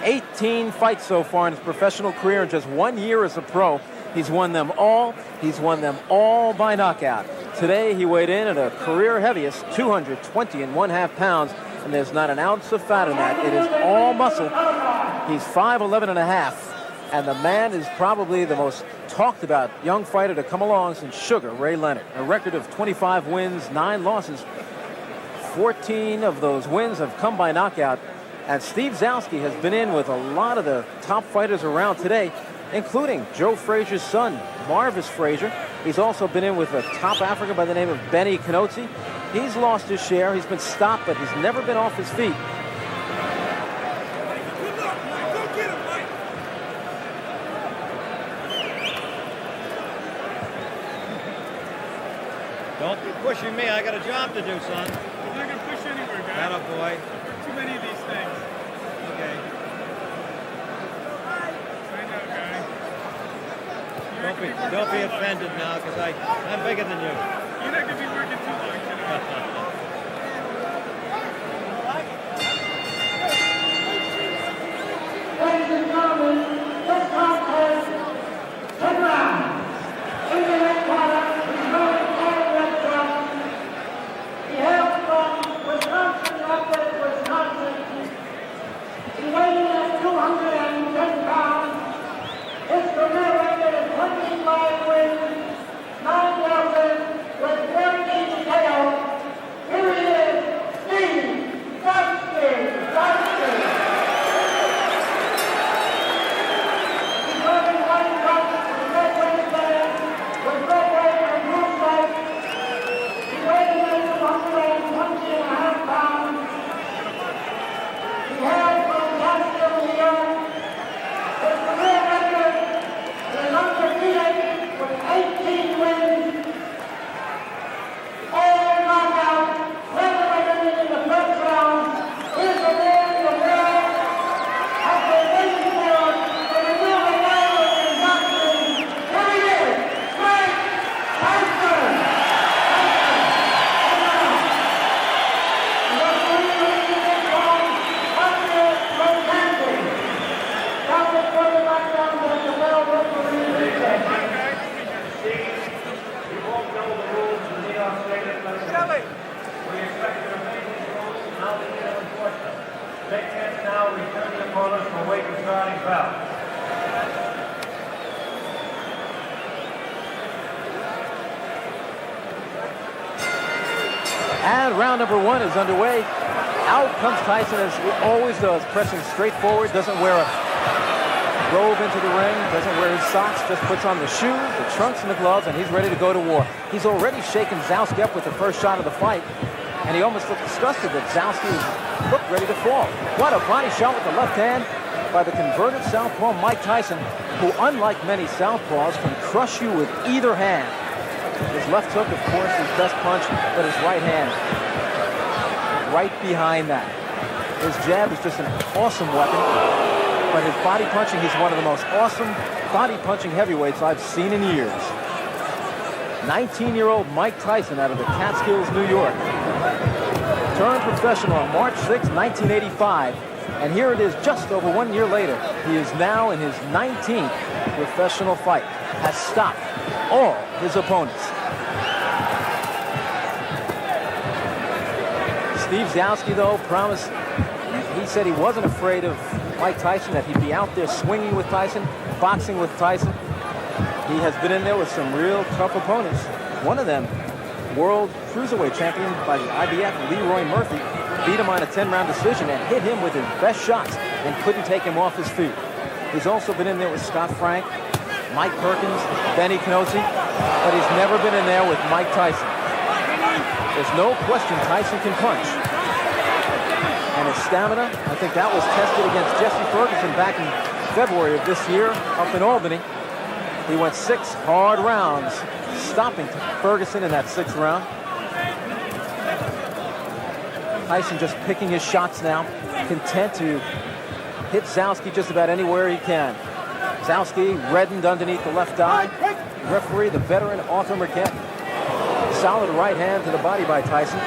18 fights so far in his professional career in just 1 year as a pro. He's won them all. He's won them all by knockout. Today he weighed in at a career heaviest, 220.5 pounds, and there's not an ounce of fat in that. It is all muscle. He's 5'11.5", and the man is probably the most talked about young fighter to come along since Sugar Ray Leonard. A record of 25 wins, 9 losses. 14 of those wins have come by knockout. And Steve ZOUSKI has been in with a lot of the top fighters around today, including Joe Frazier's son, Marvis Frazier. He's also been in with a top African by the name of Benny Canozzi. He's lost his share. He's been stopped, but he's never been off his feet. Don't be pushing me. I got a job to do, son. I'm not going to push anywhere, guys. Atta boy. Too many of these things. Okay. I know, guy. Don't be offended now, because I'm bigger than you. You're not going to be working too long tonight. Ladies and gentlemen, this contest, 10 rounds. In the red corner, he's wearing all red trunks. He hails from Wisconsin, Rapids, Wisconsin. He weighed in at 210 pounds. His career record is 25 wins, 9 losses, with 13 KOs. Here he is, Steve ZOUSKI. And round number 1 is underway. Out comes Tyson, as he always does, pressing straight forward, doesn't wear a robe into the ring, doesn't wear his socks, just puts on the shoes, the trunks, and the gloves, and he's ready to go to war. He's already shaken ZOUSKI up with the first shot of the fight, and he almost looked disgusted that ZOUSKI looked ready to fall. What a body shot with the left hand by the converted southpaw Mike Tyson, who, unlike many southpaws, can crush you with either hand. His left hook, of course, his best punch, but his right hand right behind that. His jab is just an awesome weapon, but his body punching, he's one of the most awesome body punching heavyweights I've seen in years. 19-year-old Mike Tyson out of the Catskills, New York. Turned professional on March 6, 1985, and here it is just over 1 year later. He is now in his 19th professional fight, has stopped all his opponents. Steve ZOUSKI, though, promised, he said he wasn't afraid of Mike Tyson, that he'd be out there swinging with Tyson, boxing with Tyson. He has been in there with some real tough opponents. One of them, world cruiserweight champion by the IBF, Leroy Murphy, beat him on a 10-round decision and hit him with his best shots and couldn't take him off his feet. He's also been in there with Scott Frank, Mike Perkins, Benny Canozzi, but he's never been in there with Mike Tyson. There's no question Tyson can punch. And his stamina, I think that was tested against Jesse Ferguson back in February of this year up in Albany. He went 6 hard rounds, stopping Ferguson in that 6th round. Tyson just picking his shots now, content to hit ZOUSKI just about anywhere he can. ZOUSKI reddened underneath the left eye. Referee, the veteran Arthur Marquette. Solid right hand to the body by Tyson.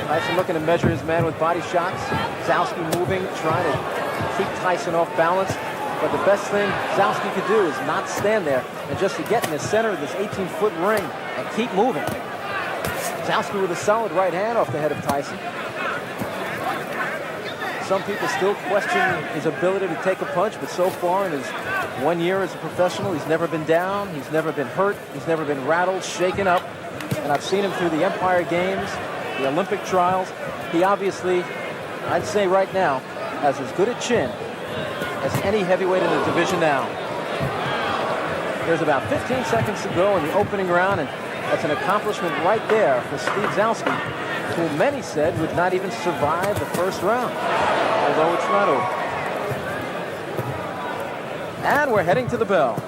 Tyson looking to measure his man with body shots. ZOUSKI moving, trying to keep Tyson off balance. But the best thing ZOUSKI could do is not stand there and just to get in the center of this 18-foot ring and keep moving. ZOUSKI with a solid right hand off the head of Tyson. Some people still question his ability to take a punch, but so far in his 1 year as a professional, he's never been down, he's never been hurt, he's never been rattled, shaken up. And I've seen him through the Empire Games, the Olympic trials. He obviously, I'd say right now, has as good a chin as any heavyweight in the division now. There's about 15 seconds to go in the opening round, and that's an accomplishment right there for Steve ZOUSKI, who many said would not even survive the first round, although it's not over. And we're heading to the bell.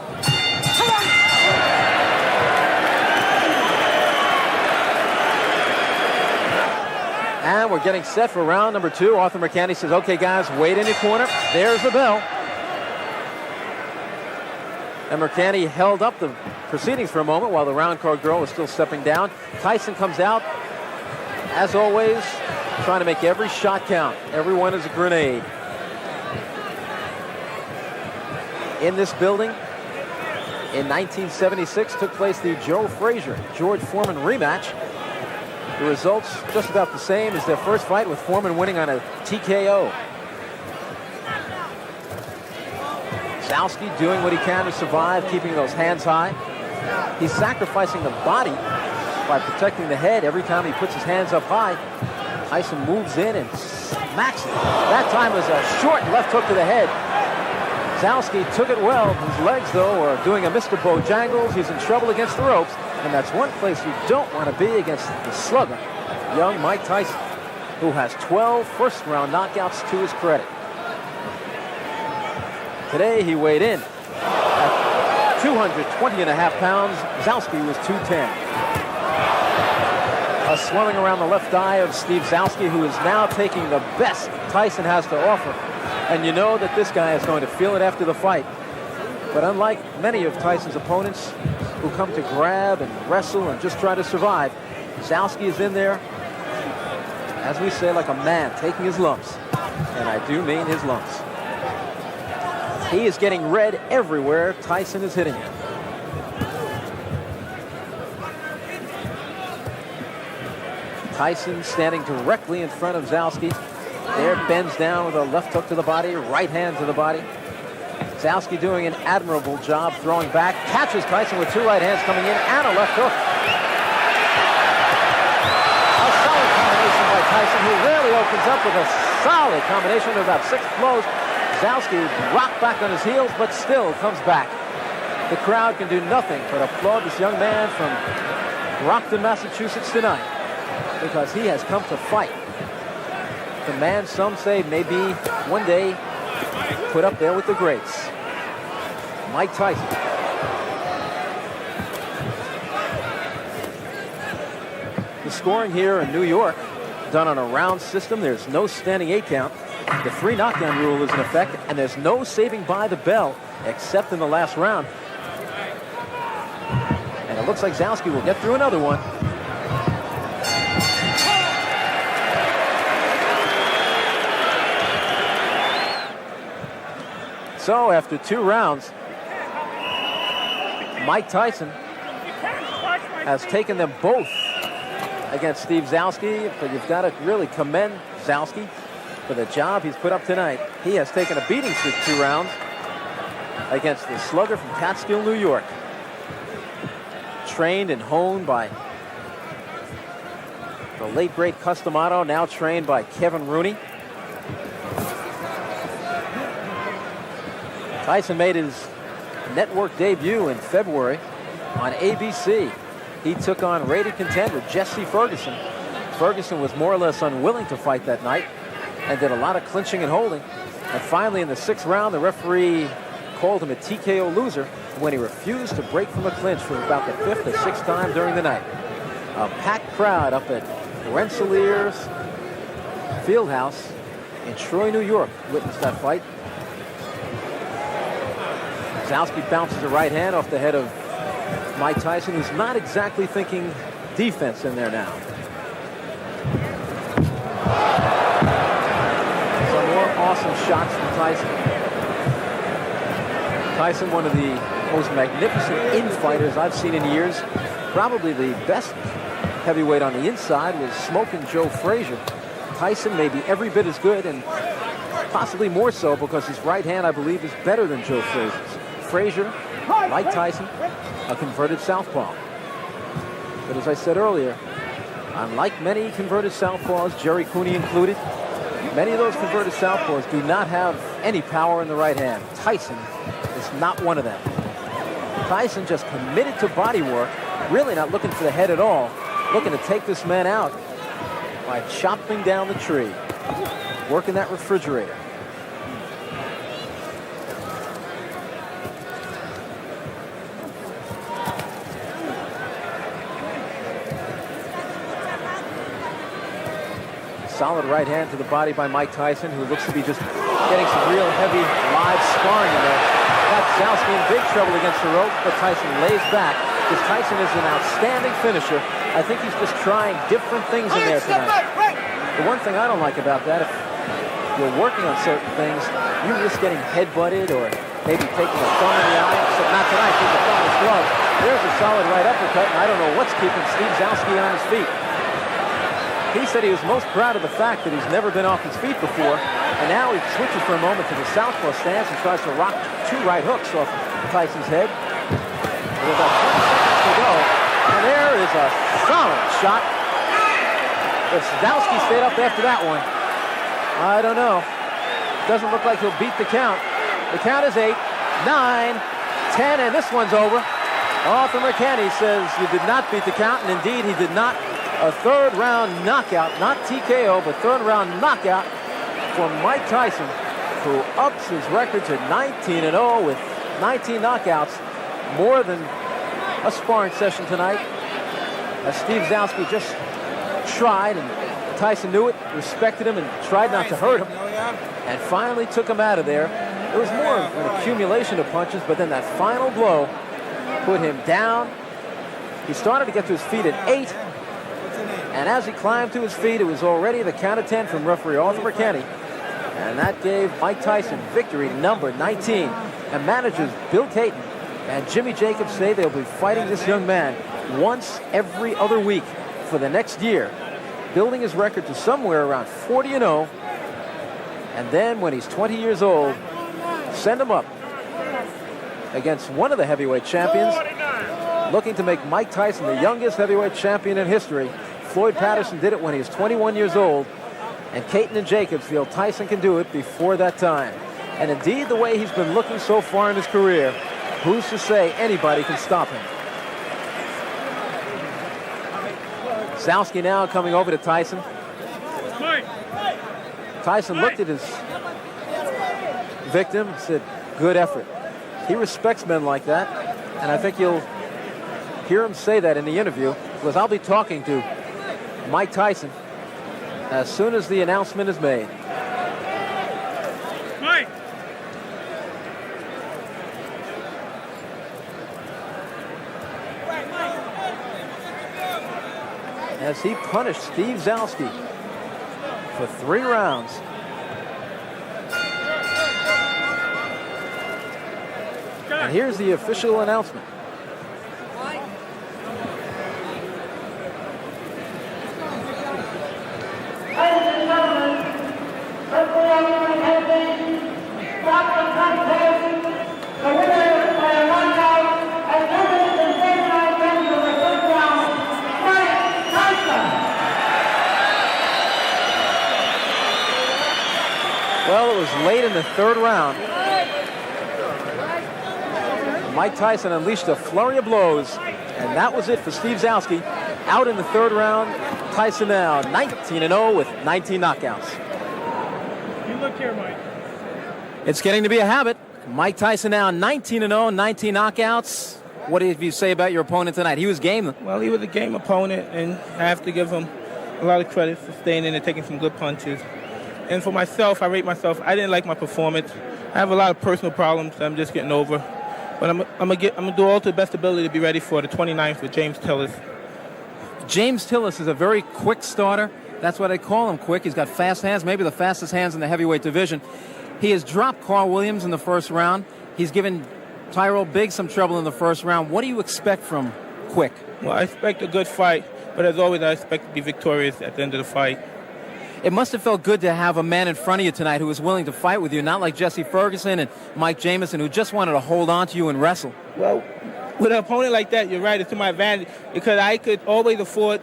And we're getting set for round number 2. Arthur Mercante says, okay, guys, wait in your corner. There's the bell. And Mercante held up the proceedings for a moment while the round card girl was still stepping down. Tyson comes out, as always, trying to make every shot count. Every one is a grenade. In this building, in 1976, took place the Joe Frazier-George Foreman rematch. The results just about the same as their first fight, with Foreman winning on a TKO. ZOUSKI doing what he can to survive, keeping those hands high. He's sacrificing the body by protecting the head every time he puts his hands up high. Tyson moves in and smacks it. That time was a short left hook to the head. ZOUSKI took it well. His legs, though, are doing a Mr. Bojangles. He's in trouble against the ropes. And that's one place you don't want to be against the slugger, young Mike Tyson, who has 12 first-round knockouts to his credit. Today he weighed in at 220.5 pounds. ZOUSKI was 210. A swelling around the left eye of Steve ZOUSKI, who is now taking the best Tyson has to offer. And you know that this guy is going to feel it after the fight. But unlike many of Tyson's opponents who come to grab and wrestle and just try to survive, ZOUSKI is in there, as we say, like a man taking his lumps. And I do mean his lumps. He is getting red everywhere Tyson is hitting him. Tyson standing directly in front of ZOUSKI. There, bends down with a left hook to the body, right hand to the body. ZOUSKI doing an admirable job throwing back. Catches Tyson with 2 right hands coming in and a left hook. A solid combination by Tyson, who rarely opens up, with a solid combination of about 6 blows. ZOUSKI rocked back on his heels, but still comes back. The crowd can do nothing but applaud this young man from Brockton, Massachusetts tonight, because he has come to fight. The man some say may be one day put up there with the greats. Mike Tyson. The scoring here in New York, done on a round system. There's no standing 8 count. The 3 knockdown rule is in effect, and there's no saving by the bell except in the last round. And it looks like ZOUSKI will get through another one. So after 2 rounds, Mike Tyson has taken them both against Steve ZOUSKI, but you've got to really commend ZOUSKI for the job he's put up tonight. He has taken a beating through 2 rounds against the slugger from Catskill, New York. Trained and honed by the late great Customato, now trained by Kevin Rooney. Tyson made his network debut in February on ABC. He took on rated contender Jesse Ferguson. Ferguson was more or less unwilling to fight that night and did a lot of clinching and holding. And finally, in the 6th round, the referee called him a TKO loser when he refused to break from a clinch for about the 5th or 6th time during the night. A packed crowd up at Rensselaer's Fieldhouse in Troy, New York witnessed that fight. ZOUSKI bounces a right hand off the head of Mike Tyson, who's not exactly thinking defense in there now. Some more awesome some shots from Tyson. Tyson, one of the most magnificent infighters I've seen in years. Probably the best heavyweight on the inside was Smoking Joe Frazier. Tyson may be every bit as good, and possibly more so because his right hand, I believe, is better than Joe Frazier's. Frazier, like Tyson, a converted southpaw. But as I said earlier, unlike many converted southpaws, Jerry Cooney included, many of those converted southpaws do not have any power in the right hand. Tyson is not one of them. Tyson just committed to body work, really not looking for the head at all, looking to take this man out by chopping down the tree, working that refrigerator. Solid right hand to the body by Mike Tyson, who looks to be just getting some real heavy live sparring in there. Got ZOUSKI in big trouble against the rope, but Tyson lays back because Tyson is an outstanding finisher. I think he's just trying different things in there tonight. The one thing I don't like about that, if you're working on certain things, you risk getting headbutted or maybe taking a thumb in the eye. Except not tonight, take a thumb in his glove. There's a solid right uppercut, and I don't know what's keeping Steve ZOUSKI on his feet. He said he was most proud of the fact that he's never been off his feet before, and now he switches for a moment to the southpaw stance and tries to rock two right hooks off Tyson's head. With about 20 seconds to go, and there is a solid shot. If ZOUSKI stayed up after that one, I don't know. Doesn't look like he'll beat the count. The count is 8, 9, 10, and this one's over. Arthur McKenney says you did not beat the count, and indeed he did not. A third-round knockout, not TKO, but third-round knockout for Mike Tyson, who ups his record to 19-0 with 19 knockouts, more than a sparring session tonight. As Steve ZOUSKI just tried, and Tyson knew it, respected him, and tried not to hurt him, and finally took him out of there. It was more of an accumulation of punches, but then that final blow put him down. He started to get to his feet at 8. And as he climbed to his feet, it was already the count of 10 from referee Arthur McKenney. And that gave Mike Tyson victory number 19. And managers Bill Caton and Jimmy Jacobs say they'll be fighting this young man once every other week for the next year, building his record to somewhere around 40-0. And then when he's 20 years old, send him up against one of the heavyweight champions, looking to make Mike Tyson the youngest heavyweight champion in history. Floyd Patterson did it when he was 21 years old, and Caton and Jacobs feel Tyson can do it before that time. And indeed, the way he's been looking so far in his career, who's to say anybody can stop him? ZOUSKI now coming over to Tyson. Tyson looked at his victim and said, good effort. He respects men like that, and I think you'll hear him say that in the interview, because I'll be talking to Mike Tyson as soon as the announcement is made. Mike! As he punished Steve ZOUSKI for 3 rounds. And here's the official announcement. Well, it was late in the 3rd round. Mike Tyson unleashed a flurry of blows, and that was it for Steve ZOUSKI. Out in the 3rd round, Tyson now 19-0 with 19 knockouts. You look here, Mike. It's getting to be a habit. Mike Tyson now 19-0, 19 knockouts. What did you say about your opponent tonight? He was game. Well, he was a game opponent, and I have to give him a lot of credit for staying in and taking some good punches. And for myself, I rate myself. I didn't like my performance. I have a lot of personal problems that I'm just getting over. But I'm gonna do all to the best ability to be ready for the 29th with James Tillis. James Tillis is a very quick starter. That's why they call him quick. He's got fast hands, maybe the fastest hands in the heavyweight division. He has dropped Carl Williams in the first round. He's given Tyrell Biggs some trouble in the first round. What do you expect from Quick? Well, I expect a good fight, but as always, I expect to be victorious at the end of the fight. It must have felt good to have a man in front of you tonight who was willing to fight with you, not like Jesse Ferguson and Mike Jamison, who just wanted to hold on to you and wrestle. Well, with an opponent like that, you're right, it's to my advantage, because I could always afford,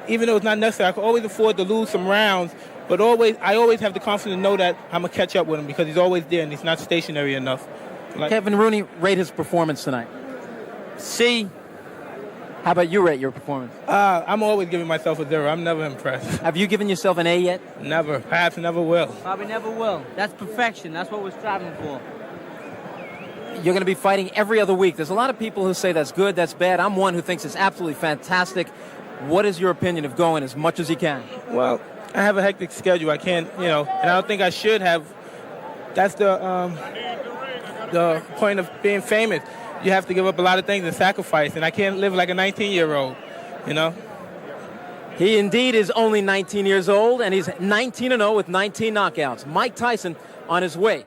even though it's not necessary, I could always afford to lose some rounds, but I always have the confidence to know that I'm going to catch up with him because he's always there and he's not stationary enough. Kevin Rooney, rate his performance tonight. C. How about you rate your performance? I'm always giving myself a 0. I'm never impressed. Have you given yourself an A yet? Never. Perhaps never will. Probably never will. That's perfection. That's what we're striving for. You're going to be fighting every other week. There's a lot of people who say that's good, that's bad. I'm one who thinks it's absolutely fantastic. What is your opinion of going as much as you can? Well, I have a hectic schedule. I can't, and I don't think I should have. That's the point of being famous. You have to give up a lot of things and sacrifice, and I can't live like a 19-year-old, He indeed is only 19 years old, and he's 19-0 with 19 knockouts. Mike Tyson on his way.